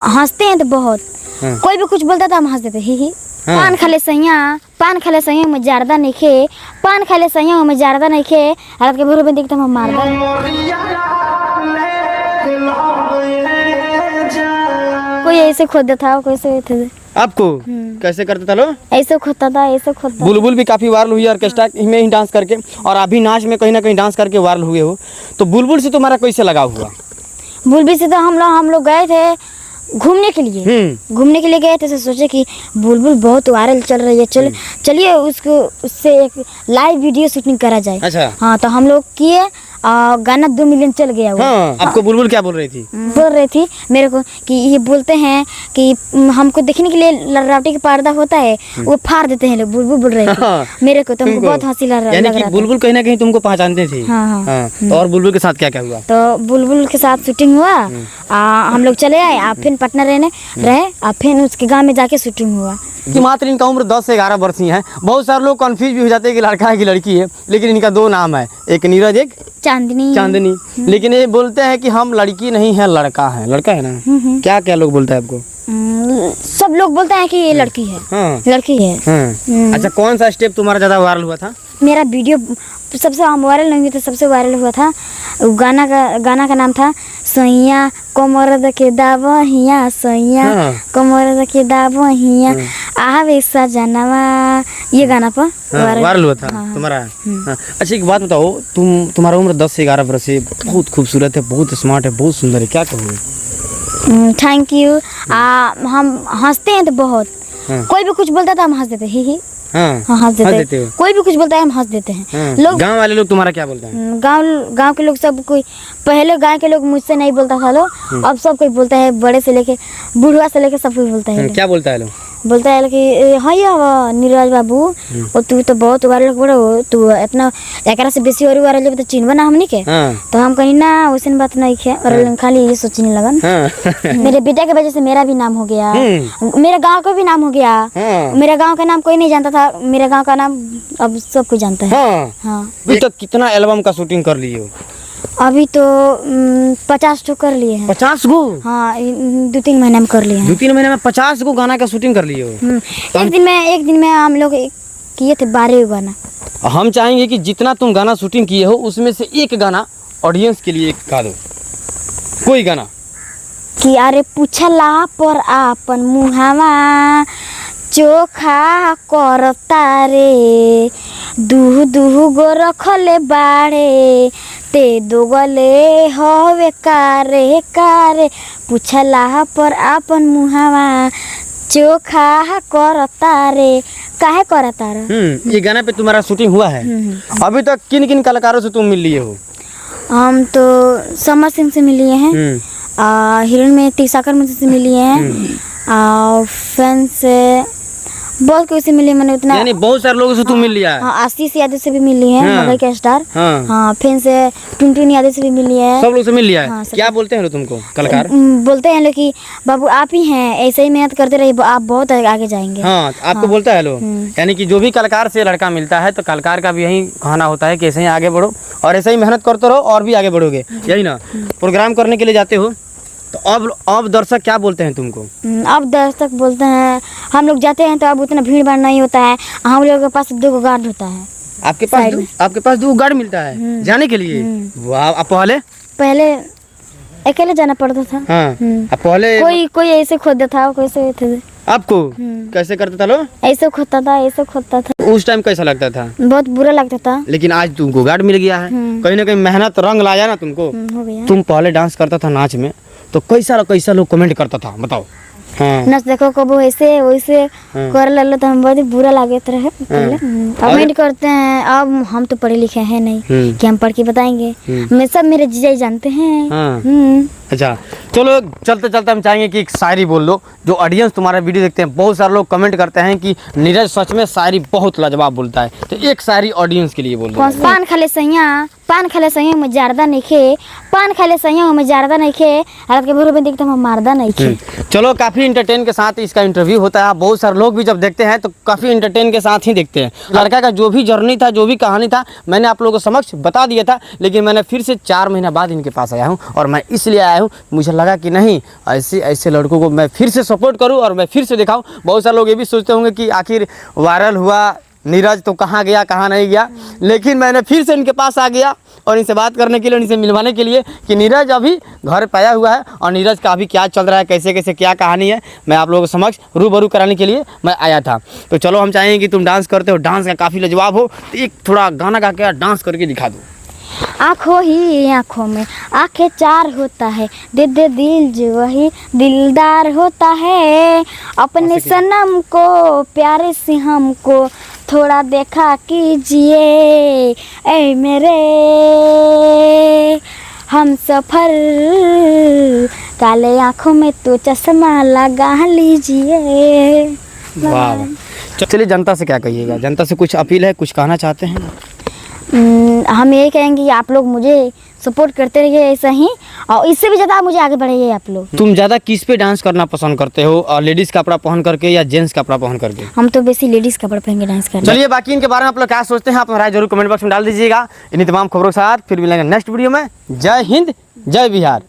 हंसते हैं तो बहुत। कोई भी कुछ बोलता था हम हंस देते ही। पान खाले सैया में जारदा नहीं खे, पान खाले सैया में जारदा नहीं खे, रात के भोर में देखते हम मार दे। कोई ऐसे खोदता था, कोई ऐसे थे। आपको कैसे करते था लोग? ऐसे खोदता था, ऐसे खोदता। बुलबुल भी काफी वायरल हुई ऑर्केस्ट्रा में ही डांस करके, और अभी नाच में कहीं ना कहीं डांस करके वायरल हुए हो। तो बुलबुल से तुम्हारा कैसे लगाव हुआ? बुलबुल से तो हम लोग गए थे घूमने के लिए गए थे। तो सोचे कि बुलबुल बहुत वायरल चल रही है, चलिए उससे एक लाइव वीडियो शूटिंग करा जाए। अच्छा। हाँ, तो हम लोग किए, गाना 2 मिलियन चल गया वो। हाँ, आपको बुलबुल क्या बोल रही थी? बोल रही थी मेरे को कि ये बोलते हैं कि हमको देखने के लिए लड़ावटी का पर्दा होता है, वो फाड़ देते हैं लोग। बुलबुल बोल रही थी मेरे को, तो हमको बहुत हंसी लग रहा था। यानी कि बुलबुल कहीं ना कहीं तुमको पहचानते थे। हाँ। तो और बुलबुल के साथ क्या क्या हुआ? तो बुलबुल के साथ शूटिंग हुआ, हम लोग चले आए, आप फिर पटना रहे, आप फिर उसके गाँव में जाके शूटिंग हुआ। कि मात्र इनका उम्र 10 से 11 वर्ष ही है। बहुत सारे लोग कंफ्यूज भी हो जाते हैं कि लड़का है कि लड़की है, लेकिन इनका 2 नाम है, एक नीरज, एक चांदनी। लेकिन ये बोलते हैं कि हम लड़की नहीं है, लड़का है। लड़का है ना? क्या क्या लोग बोलते हैं आपको? सब लोग बोलते हैं कि ये लड़की है। हाँ। लड़की है। अच्छा, कौन सा स्टेप तुम्हारा ज्यादा वायरल हुआ था? मेरा वीडियो सबसे वायरल नहीं हुआ था, सबसे वायरल हुआ था गाना का नाम था सैया कमर के दाबहिया, सैया कमर के दाबहिया, आवे सजनवा, ये गाना पर वायरल हुआ था तुम्हारा। अच्छा, एक बात बताओ, तुम्हारा उम्र 10 से 11 वर्ष है, बहुत खूबसूरत है, बहुत स्मार्ट है, बहुत सुंदर है, क्या कहोगे? Thank you. हम हंसते हैं तो बहुत। कोई भी कुछ बोलता था हम हंस देते ही। हंस देते हो। कोई भी कुछ बोलता है हम हंस देते हैं। लोग, गांव वाले लोग तुम्हारा क्या बोलते हैं? गांव के लोग सब कोई, पहले गांव के लोग मुझसे नहीं बोलता था लोग, अब सब कोई बोलता है, बड़े से लेके बुढ़वा से लेके सब कोई बोलता है। क्या बोलता है लोग? बोलता है कि हाँ नीरज बाबू, और तू तो बहुत वायरल हो, तू इतना एकरा से बेसी और वायरल तो चिन्हबा ना हमनी के। तो हम कहीं ना वैसे बात नहीं है, और खाली ये सोचने लगन। मेरे बेटा के वजह से मेरा भी नाम हो गया, मेरे गांव का भी नाम हो गया। मेरा गांव का नाम कोई नहीं जानता था, मेरे गांव का नाम अब सब कोई जानता है। अभी तक कितना एल्बम का शूटिंग कर लिए हो? अभी तो 50 तो कर लिए हैं। 50 गो? हाँ, 2-3 महीने में कर लिए हैं। 2-3 महीने में 50 गो गाना का शूटिंग कर लिए हो? एक दिन में हम लोग किए थे 12 गाना। हम चाहेंगे कि जितना तुम गाना शूटिंग किए हो उसमें से एक गाना ऑडियंस के लिए गा दो, कोई गाना। कि अरे पूछला पर आपन मुहावा चोखा करता रे, दूह गो रखले बाड़े, ते दोगले हवे कारे, पूछला पर आपन मुहावा चोखा करता रे, काहे करता रे? ये गाना पे तुम्हारा शूटिंग हुआ है। अभी तक किन किन कलाकारों से तुम मिल लिए हो? हम तो समर सिंह से मिलिए हैं, हिरण में तीसाकर मुझे से मिली हैं, और फैन से बहुत कोई से मिली, मैंने उतना, यानी बहुत सारे लोगों से तुम मिल लिया है। हाँ, आशीष यादव से भी मिली है, मगर के स्टार। हाँ, फैन से टुनटुन यादव से भी मिली है, सब लोग से मिल लिया है। क्या बोलते हैं लोग तुमको कलाकार? बोलते हैं लोग कि बाबू आप ही हैं, ऐसे ही मेहनत करते रहिए, आप बहुत आगे जाएंगे। हाँ, आपको बोलता है लोग। यानी कि जो भी कलाकार से लड़का मिलता है तो कलाकार का भी यही कहना होता है कि ऐसे ही आगे बढ़ो और ऐसे ही मेहनत करते रहो और भी आगे बढ़ोगे, यही ना? प्रोग्राम करने के लिए जाते हो तो अब दर्शक क्या बोलते हैं तुमको? अब दर्शक बोलते हैं, हम लोग जाते हैं तो अब उतना भीड़ भाड़ नहीं होता है, हम लोगों के पास 2 गार्ड होता है। आपके पास 2 गार्ड मिलता है जाने के लिए? वाह। आप पहले अकेले जाना पड़ता था। आप पहले कोई ऐसे खोदता था, कोई ऐसे थे। आपको कैसे करता था लोग? ऐसे खोदता था। उस टाइम कैसा लगता था? बहुत बुरा लगता था। लेकिन आज तुमको गार्ड मिल गया है, कहीं ना कहीं मेहनत रंग लाया ना तुमको। हो गया। तुम पहले डांस करता था नाच में, तो कैसा लोग कमेंट करता था बताओ? नच देखो कबो ऐसे वैसे कर लो तो हम बहुत बुरा लागत रहे। कमेंट करते हैं। अब हम तो पढ़े लिखे हैं नहीं कि हम पढ़ के बताएंगे, मैं सब मेरे जीजा जानते हैं। अच्छा, चलो चलते चलते हम चाहेंगे कि एक शायरी बोल लो, जो ऑडियंस तुम्हारा वीडियो देखते हैं। बहुत सारे लोग कमेंट करते हैं कि नीरज सच में शायरी बहुत लाजवाब बोलता है, तो एक शायरी ऑडियंस के लिए बोल दो। पान खाले सैया पान खाले सही में जारदा नहीं खे, पान खाले सही में जारदा नहीं खे, रात के भोर में देखते हम मारदा नहीं खे। चलो काफ़ी इंटरटेन के साथ इसका इंटरव्यू होता है। बहुत सारे लोग भी जब देखते हैं तो काफ़ी इंटरटेन के साथ ही देखते हैं। लड़का का जो भी जर्नी था, जो भी कहानी था, मैंने आप लोगों को समक्ष बता दिया था, लेकिन मैंने फिर से 4 महीना बाद इनके पास आया हूँ। और मैं इसलिए आया हूँ, मुझे लगा कि नहीं, ऐसे लड़कों को मैं फिर से सपोर्ट करूँ और मैं फिर से दिखाऊँ। बहुत सारे लोग ये भी सोचते होंगे कि आखिर वायरल हुआ नीरज तो कहाँ गया, कहाँ नहीं गया, लेकिन मैंने फिर से इनके पास आ गया और इनसे बात करने के लिए, इनसे मिलवाने के लिए कि नीरज अभी घर पाया हुआ है और नीरज का अभी क्या चल रहा है, कैसे कैसे क्या कहानी है, मैं आप लोगों के समक्ष रूबरू कराने के लिए मैं आया था। तो चलो, हम चाहेंगे कि तुम डांस करते हो, डांस का काफ़ी लाजवाब हो, तो एक थोड़ा गाना गा के डांस करके दिखा दो। आँखों ही आँखों में आंखें चार होता है, दे दे दिल जो वही दिलदार होता है, अपने सनम को प्यारे से हमको थोड़ा देखा कीजिए, ऐ मेरे हम सफर, काले आँखों में तो चश्मा लगा लीजिए। वाह, चलिए जनता से क्या कहिएगा, जनता से कुछ अपील है, कुछ कहना चाहते हैं? हम यही कहेंगे कि आप लोग मुझे सपोर्ट करते रहिए ऐसा ही, और इससे भी ज़्यादा आप मुझे आगे बढ़ाइए आप लोग। तुम ज़्यादा किस पे डांस करना पसंद करते हो, लेडीज़ कपड़ा पहन करके या जेंट्स कपड़ा पहन करके? हम तो बेसी लेडीज़ कपड़ा पहन के डांस करते हैं। चलिए, बाकी इनके बारे में आप लोग क्या सोचते हैं, आप राय जरूर कमेंट बॉक्स में डाल दीजिएगा। इन्हीं तमाम खबरों के साथ फिर मिलेंगे नेक्स्ट वीडियो में। जय हिंद, जय बिहार।